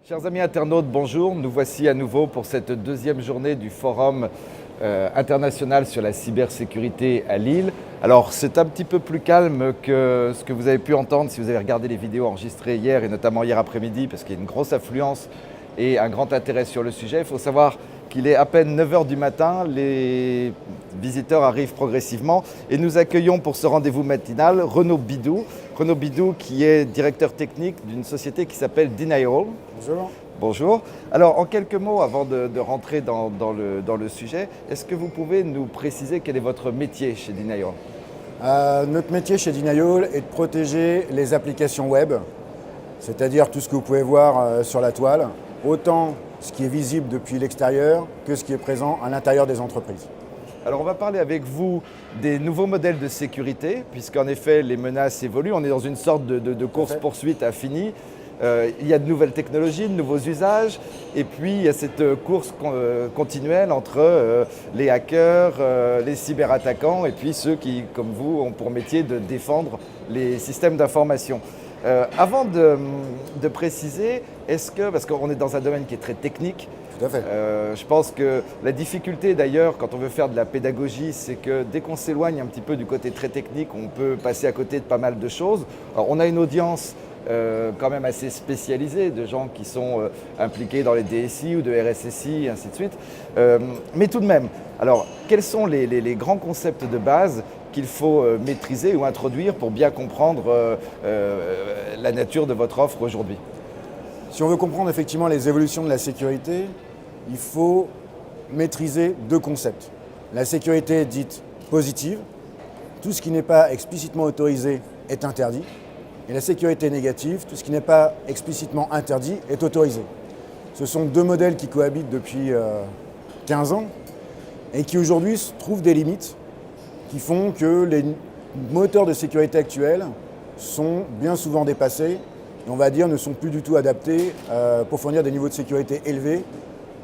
Chers amis internautes, bonjour. Nous voici à nouveau pour cette deuxième journée du Forum international sur la cybersécurité à Lille. Alors c'est un petit peu plus calme que ce que vous avez pu entendre si vous avez regardé les vidéos enregistrées hier et notamment hier après-midi parce qu'il y a une grosse affluence et un grand intérêt sur le sujet. Il faut savoir qu'il est à peine 9 h du matin, les visiteurs arrivent progressivement et nous accueillons pour ce rendez-vous matinal Renaud Bidou. Renaud Bidou qui est directeur technique d'une société qui s'appelle Denial. Bonjour. Bonjour. Alors en quelques mots avant de rentrer dans le sujet, est-ce que vous pouvez nous préciser quel est votre métier chez Denial? Notre métier chez Denial est de protéger les applications web, c'est-à-dire tout ce que vous pouvez voir sur la toile, autant ce qui est visible depuis l'extérieur que ce qui est présent à l'intérieur des entreprises. Alors on va parler avec vous des nouveaux modèles de sécurité, puisqu'en effet les menaces évoluent, on est dans une sorte de course-poursuite infinie. Il y a de nouvelles technologies, de nouveaux usages, et puis il y a cette course continuelle entre les hackers, les cyberattaquants, et puis ceux qui, comme vous, ont pour métier de défendre les systèmes d'information. Avant de préciser, parce qu'on est dans un domaine qui est très technique, Tout à fait. je pense que la difficulté d'ailleurs quand on veut faire de la pédagogie, c'est que dès qu'on s'éloigne un petit peu du côté très technique, on peut passer à côté de pas mal de choses. Alors, on a une audience quand même assez spécialisée de gens qui sont impliqués dans les DSI ou de RSSI et ainsi de suite. Mais tout de même, alors quels sont les grands concepts de base qu'il faut maîtriser ou introduire pour bien comprendre la nature de votre offre aujourd'hui? Si on veut comprendre effectivement les évolutions de la sécurité, il faut maîtriser deux concepts. La sécurité dite positive, tout ce qui n'est pas explicitement autorisé est interdit. Et la sécurité négative, tout ce qui n'est pas explicitement interdit est autorisé. Ce sont deux modèles qui cohabitent depuis 15 ans et qui aujourd'hui trouvent des limites qui font que les moteurs de sécurité actuels sont bien souvent dépassés et on va dire ne sont plus du tout adaptés pour fournir des niveaux de sécurité élevés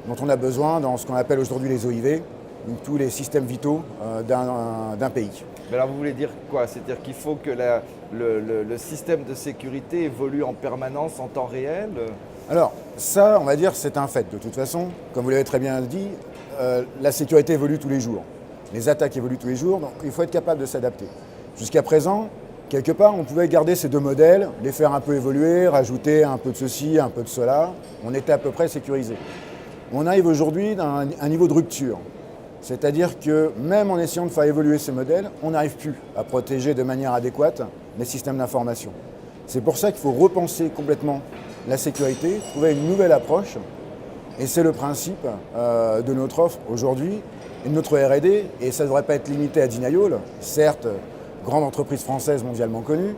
dont on a besoin dans ce qu'on appelle aujourd'hui les OIV, donc tous les systèmes vitaux d'un pays. Mais alors vous voulez dire quoi? C'est-à-dire qu'il faut que le système de sécurité évolue en permanence en temps réel? Alors ça, on va dire, c'est un fait. De toute façon, comme vous l'avez très bien dit, la sécurité évolue tous les jours. Les attaques évoluent tous les jours, donc il faut être capable de s'adapter. Jusqu'à présent, quelque part, on pouvait garder ces deux modèles, les faire un peu évoluer, rajouter un peu de ceci, un peu de cela. On était à peu près sécurisé. On arrive aujourd'hui à un niveau de rupture. C'est-à-dire que même en essayant de faire évoluer ces modèles, on n'arrive plus à protéger de manière adéquate les systèmes d'information. C'est pour ça qu'il faut repenser complètement la sécurité, trouver une nouvelle approche. Et c'est le principe de notre offre aujourd'hui et de notre R&D. Et ça ne devrait pas être limité à Denial, certes, grande entreprise française mondialement connue,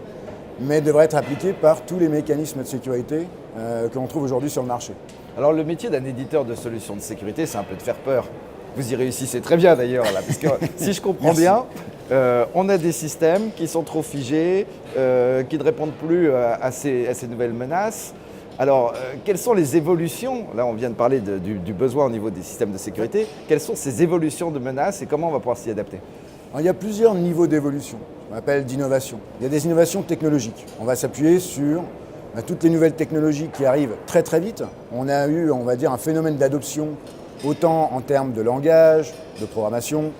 mais devrait être appliqué par tous les mécanismes de sécurité que l'on trouve aujourd'hui sur le marché. Alors le métier d'un éditeur de solutions de sécurité, c'est un peu de faire peur. Vous y réussissez très bien d'ailleurs, là, parce que si je comprends bien, on a des systèmes qui sont trop figés, qui ne répondent plus à ces nouvelles menaces. Alors, quelles sont les évolutions? Là, on vient de parler du besoin au niveau des systèmes de sécurité. Quelles sont ces évolutions de menaces et comment on va pouvoir s'y adapter? Alors, il y a plusieurs niveaux d'évolution, qu'on appelle d'innovation. Il y a des innovations technologiques. On va s'appuyer sur toutes les nouvelles technologies qui arrivent très très vite. On a eu, on va dire, un phénomène d'adoption autant en termes de langage, de programmation,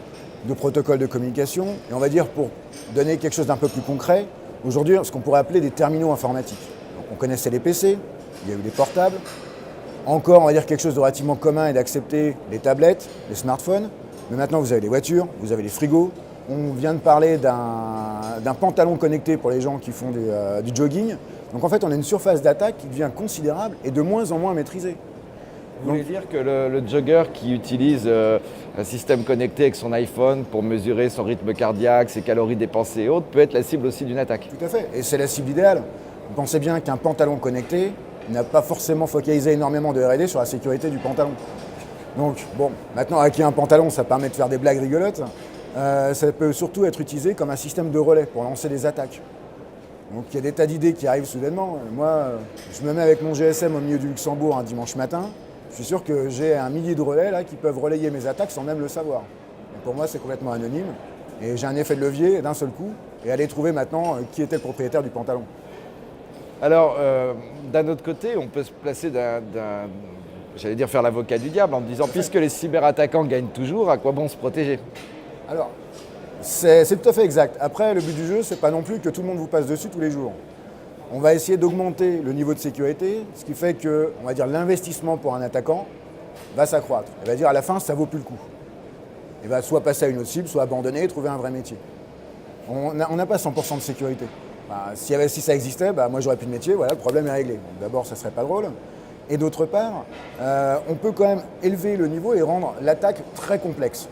de protocole de communication. Et on va dire, pour donner quelque chose d'un peu plus concret, aujourd'hui, ce qu'on pourrait appeler des terminaux informatiques. Donc, on connaissait les PC, il y a eu les portables. Encore, on va dire quelque chose de relativement commun et d'accepter les tablettes, les smartphones. Mais maintenant, vous avez les voitures, vous avez les frigos. On vient de parler d'un pantalon connecté pour les gens qui font du jogging. Donc en fait, on a une surface d'attaque qui devient considérable et de moins en moins maîtrisée. Vous voulez dire que le jogger qui utilise un système connecté avec son iPhone pour mesurer son rythme cardiaque, ses calories dépensées et autres, peut être la cible aussi d'une attaque? Tout à fait, et c'est la cible idéale. Vous pensez bien qu'un pantalon connecté n'a pas forcément focalisé énormément de R&D sur la sécurité du pantalon. Donc bon, maintenant hacker un pantalon, ça permet de faire des blagues rigolotes. Ça peut surtout être utilisé comme un système de relais pour lancer des attaques. Donc il y a des tas d'idées qui arrivent soudainement. Moi, je me mets avec mon GSM au milieu du Luxembourg un dimanche matin. Je suis sûr que j'ai un millier de relais là, qui peuvent relayer mes attaques sans même le savoir. Et pour moi, c'est complètement anonyme. Et j'ai un effet de levier d'un seul coup et aller trouver maintenant qui était le propriétaire du pantalon. Alors, d'un autre côté, on peut se placer j'allais dire faire l'avocat du diable en disant, puisque les cyberattaquants gagnent toujours, à quoi bon se protéger? Alors, c'est tout à fait exact. Après, le but du jeu, c'est pas non plus que tout le monde vous passe dessus tous les jours. On va essayer d'augmenter le niveau de sécurité, ce qui fait que, on va dire, l'investissement pour un attaquant va s'accroître. Il va dire à la fin, ça vaut plus le coup. Il va soit passer à une autre cible, soit abandonner, trouver un vrai métier. On n'a pas 100% de sécurité. Si ça existait, moi j'aurais plus de métier, voilà, le problème est réglé. Donc, d'abord, ça serait pas drôle. Et d'autre part, on peut quand même élever le niveau et rendre l'attaque très complexe.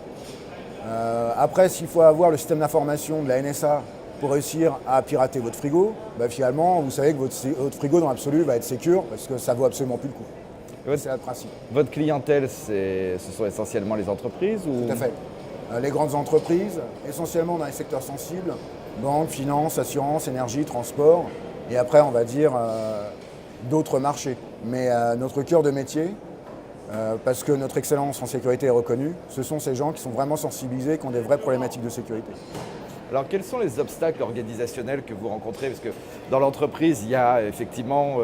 Après, s'il faut avoir le système d'information de la NSA pour réussir à pirater votre frigo, finalement, vous savez que votre frigo dans l'absolu va être sécure parce que ça vaut absolument plus le coup. C'est le principe. Votre clientèle, ce sont essentiellement les entreprises ou... Tout à fait. Les grandes entreprises, essentiellement dans les secteurs sensibles, banque, finance, assurance, énergie, transport, et après, on va dire d'autres marchés. Mais notre cœur de métier, parce que notre excellence en sécurité est reconnue, ce sont ces gens qui sont vraiment sensibilisés, qui ont des vraies problématiques de sécurité. Alors, quels sont les obstacles organisationnels que vous rencontrez? Parce que dans l'entreprise, il y a effectivement,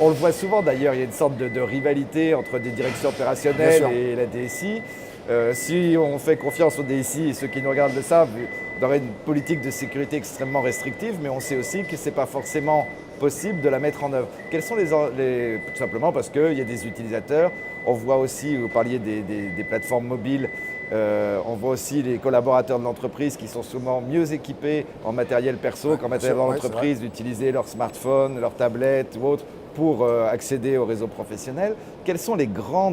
on le voit souvent d'ailleurs, il y a une sorte de rivalité entre des directions opérationnelles et la DSI. Si on fait confiance aux DSI et ceux qui nous regardent le savent, on aurait une politique de sécurité extrêmement restrictive, mais on sait aussi que ce n'est pas forcément possible de la mettre en œuvre. Quels sont tout simplement parce qu'il y a des utilisateurs, on voit aussi, vous parliez des plateformes mobiles, on voit aussi les collaborateurs de l'entreprise qui sont souvent mieux équipés en matériel perso qu'en matériel d'entreprise, d'utiliser leur smartphone, leur tablette ou autre pour accéder au réseau professionnel. Quels sont les grands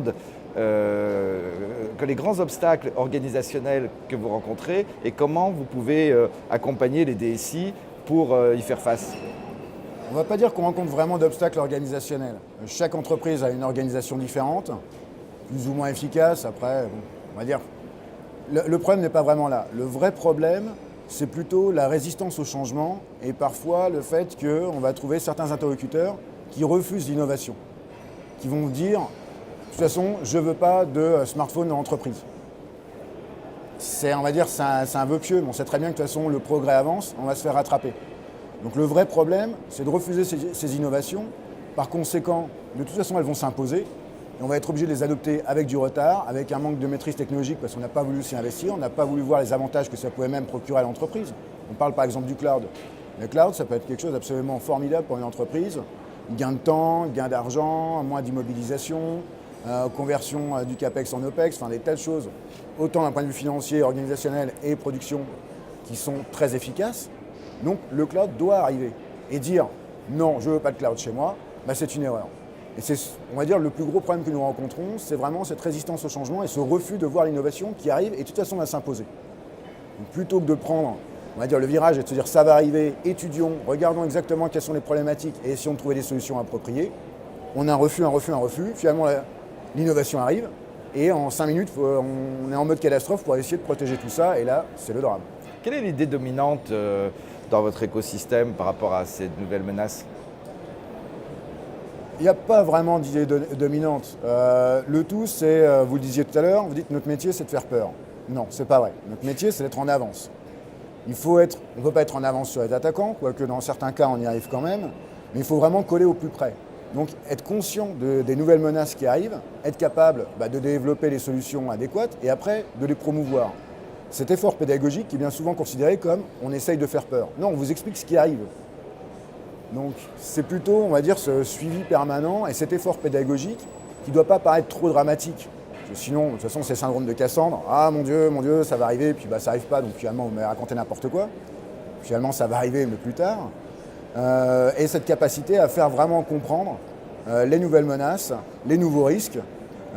obstacles organisationnels que vous rencontrez et comment vous pouvez accompagner les DSI pour y faire face? On ne va pas dire qu'on rencontre vraiment d'obstacles organisationnels. Chaque entreprise a une organisation différente, plus ou moins efficace. Après, on va dire, le problème n'est pas vraiment là. Le vrai problème, c'est plutôt la résistance au changement et parfois le fait qu'on va trouver certains interlocuteurs qui refusent l'innovation, qui vont dire, de toute façon, je ne veux pas de smartphone dans l'entreprise. On va dire, c'est un vœu pieux, mais on sait très bien que de toute façon, le progrès avance, on va se faire rattraper. Donc le vrai problème, c'est de refuser ces innovations. Par conséquent, de toute façon, elles vont s'imposer. Et on va être obligé de les adopter avec du retard, avec un manque de maîtrise technologique parce qu'on n'a pas voulu s'y investir, on n'a pas voulu voir les avantages que ça pouvait même procurer à l'entreprise. On parle par exemple du cloud. Le cloud, ça peut être quelque chose d'absolument formidable pour une entreprise. Gain de temps, gain d'argent, moins d'immobilisation, conversion du CAPEX en OPEX, enfin des tas de choses, autant d'un point de vue financier, organisationnel et production, qui sont très efficaces. Donc le cloud doit arriver. Et dire non, je ne veux pas de cloud chez moi, c'est une erreur. Et c'est, on va dire, le plus gros problème que nous rencontrons, c'est vraiment cette résistance au changement et ce refus de voir l'innovation qui arrive et de toute façon va s'imposer. Donc plutôt que de prendre, on va dire, le virage et de se dire ça va arriver, étudions, regardons exactement quelles sont les problématiques et essayons de trouver des solutions appropriées, on a un refus, finalement l'innovation arrive et en 5 minutes, on est en mode catastrophe pour essayer de protéger tout ça et là, c'est le drame. Quelle est l'idée dominante dans votre écosystème par rapport à ces nouvelles menaces? Il n'y a pas vraiment d'idée dominante. Le tout, c'est, vous le disiez tout à l'heure, vous dites notre métier, c'est de faire peur. Non, c'est pas vrai. Notre métier, c'est d'être en avance. On ne peut pas être en avance sur les attaquants, quoique dans certains cas, on y arrive quand même, mais il faut vraiment coller au plus près. Donc, être conscient des nouvelles menaces qui arrivent, être capable de développer les solutions adéquates et après, de les promouvoir. Cet effort pédagogique qui est bien souvent considéré comme on essaye de faire peur. Non, on vous explique ce qui arrive. Donc c'est plutôt, on va dire, ce suivi permanent et cet effort pédagogique qui ne doit pas paraître trop dramatique. Parce que sinon, de toute façon, c'est le syndrome de Cassandre. Ah mon Dieu, ça va arriver, puis ça n'arrive pas, donc finalement, vous m'avez raconté n'importe quoi. Finalement, ça va arriver, mais plus tard. Et cette capacité à faire vraiment comprendre les nouvelles menaces, les nouveaux risques,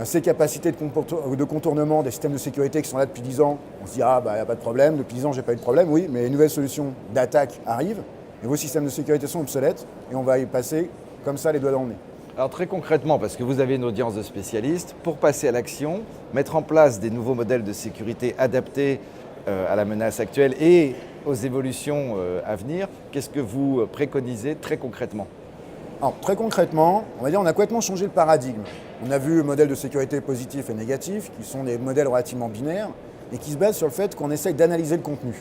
ces capacités de contournement des systèmes de sécurité qui sont là depuis 10 ans. On se dit, il n'y a pas de problème, depuis 10 ans, j'ai pas eu de problème. Oui, mais les nouvelles solutions d'attaque arrivent. Et vos systèmes de sécurité sont obsolètes et on va y passer comme ça les doigts dans le nez. Alors très concrètement, parce que vous avez une audience de spécialistes, pour passer à l'action, mettre en place des nouveaux modèles de sécurité adaptés à la menace actuelle et aux évolutions à venir, qu'est-ce que vous préconisez très concrètement? Alors très concrètement, on va dire on a complètement changé le paradigme. On a vu le modèle de sécurité positif et négatif, qui sont des modèles relativement binaires et qui se basent sur le fait qu'on essaye d'analyser le contenu.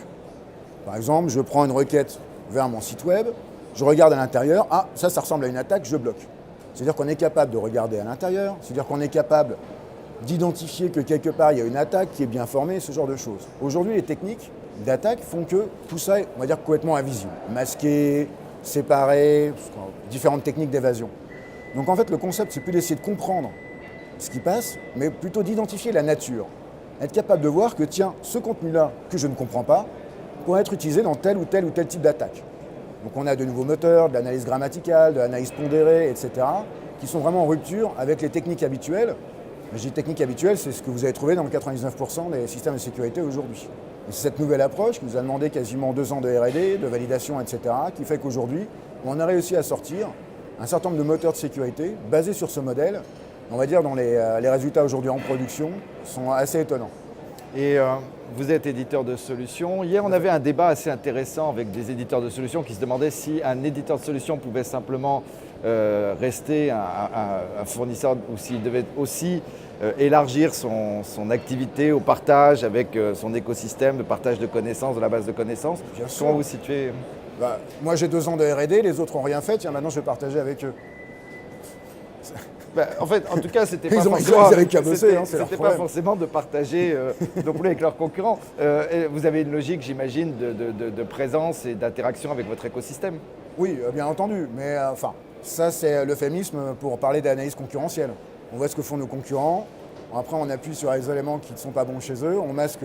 Par exemple, je prends une requête vers mon site web, je regarde à l'intérieur, ah, ça ressemble à une attaque, je bloque. C'est-à-dire qu'on est capable de regarder à l'intérieur, c'est-à-dire qu'on est capable d'identifier que quelque part il y a une attaque qui est bien formée, ce genre de choses. Aujourd'hui, les techniques d'attaque font que tout ça est, on va dire, complètement invisible. Masqué, séparé, différentes techniques d'évasion. Donc en fait, le concept, c'est plus d'essayer de comprendre ce qui passe, mais plutôt d'identifier la nature. Être capable de voir que, tiens, ce contenu-là, que je ne comprends pas, pourrait être utilisé dans tel ou tel type d'attaque. Donc on a de nouveaux moteurs, de l'analyse grammaticale, de l'analyse pondérée, etc., qui sont vraiment en rupture avec les techniques habituelles. Je dis techniques habituelles, c'est ce que vous avez trouvé dans le 99% des systèmes de sécurité aujourd'hui. Et c'est cette nouvelle approche qui nous a demandé quasiment 2 ans de R&D, de validation, etc., qui fait qu'aujourd'hui, on a réussi à sortir un certain nombre de moteurs de sécurité basés sur ce modèle, on va dire dont les résultats aujourd'hui en production sont assez étonnants. Et vous êtes éditeur de solutions. Hier, on avait un débat assez intéressant avec des éditeurs de solutions qui se demandaient si un éditeur de solutions pouvait simplement rester un fournisseur ou s'il devait aussi élargir son activité au partage avec son écosystème de partage de connaissances, de la base de connaissances. Comment vous situez? Moi, j'ai 2 ans de R&D, les autres n'ont rien fait. Tiens, maintenant, je vais partager avec eux. En fait, en tout cas, c'était pas, forcément de partager non plus avec leurs concurrents. Vous avez une logique, j'imagine, de présence et d'interaction avec votre écosystème. Oui, bien entendu. Mais ça, c'est l'euphémisme pour parler d'analyse concurrentielle. On voit ce que font nos concurrents. Après, on appuie sur les éléments qui ne sont pas bons chez eux. On masque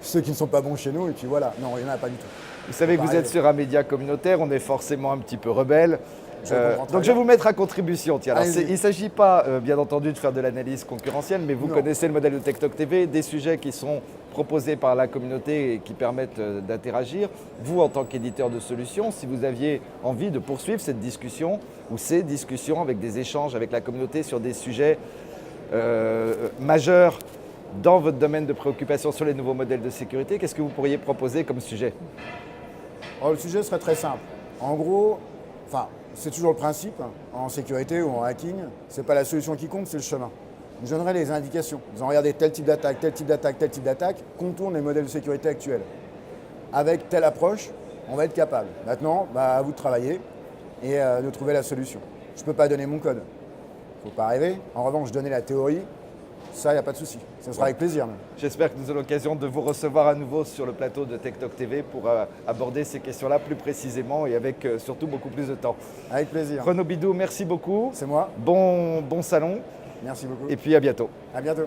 ceux qui ne sont pas bons chez nous. Et puis voilà. Non, il n'y en a pas du tout. Vous savez que vous êtes sur un média communautaire. On est forcément un petit peu rebelle. Donc je vais vous mettre à contribution. Tiens, alors, il ne s'agit pas, bien entendu, de faire de l'analyse concurrentielle, mais vous connaissez le modèle de TechTalk TV, des sujets qui sont proposés par la communauté et qui permettent d'interagir. Vous, en tant qu'éditeur de solutions, si vous aviez envie de poursuivre cette discussion ou ces discussions avec des échanges avec la communauté sur des sujets majeurs dans votre domaine de préoccupation sur les nouveaux modèles de sécurité, qu'est-ce que vous pourriez proposer comme sujet? Alors, le sujet serait très simple. En gros, c'est toujours le principe, en sécurité ou en hacking, c'est pas la solution qui compte, c'est le chemin. Vous donnerez les indications. Vous en regardez tel type d'attaque, tel type d'attaque, tel type d'attaque, contourne les modèles de sécurité actuels. Avec telle approche, on va être capable. Maintenant, à vous de travailler et de trouver la solution. Je ne peux pas donner mon code. Il ne faut pas rêver. En revanche, donner la théorie, ça, il n'y a pas de souci. Ce sera avec plaisir. J'espère que nous aurons l'occasion de vous recevoir à nouveau sur le plateau de TechTalk TV pour aborder ces questions-là plus précisément et avec surtout beaucoup plus de temps. Avec plaisir. Renaud Bidou, merci beaucoup. C'est moi. Bon salon. Merci beaucoup. Et puis à bientôt. À bientôt.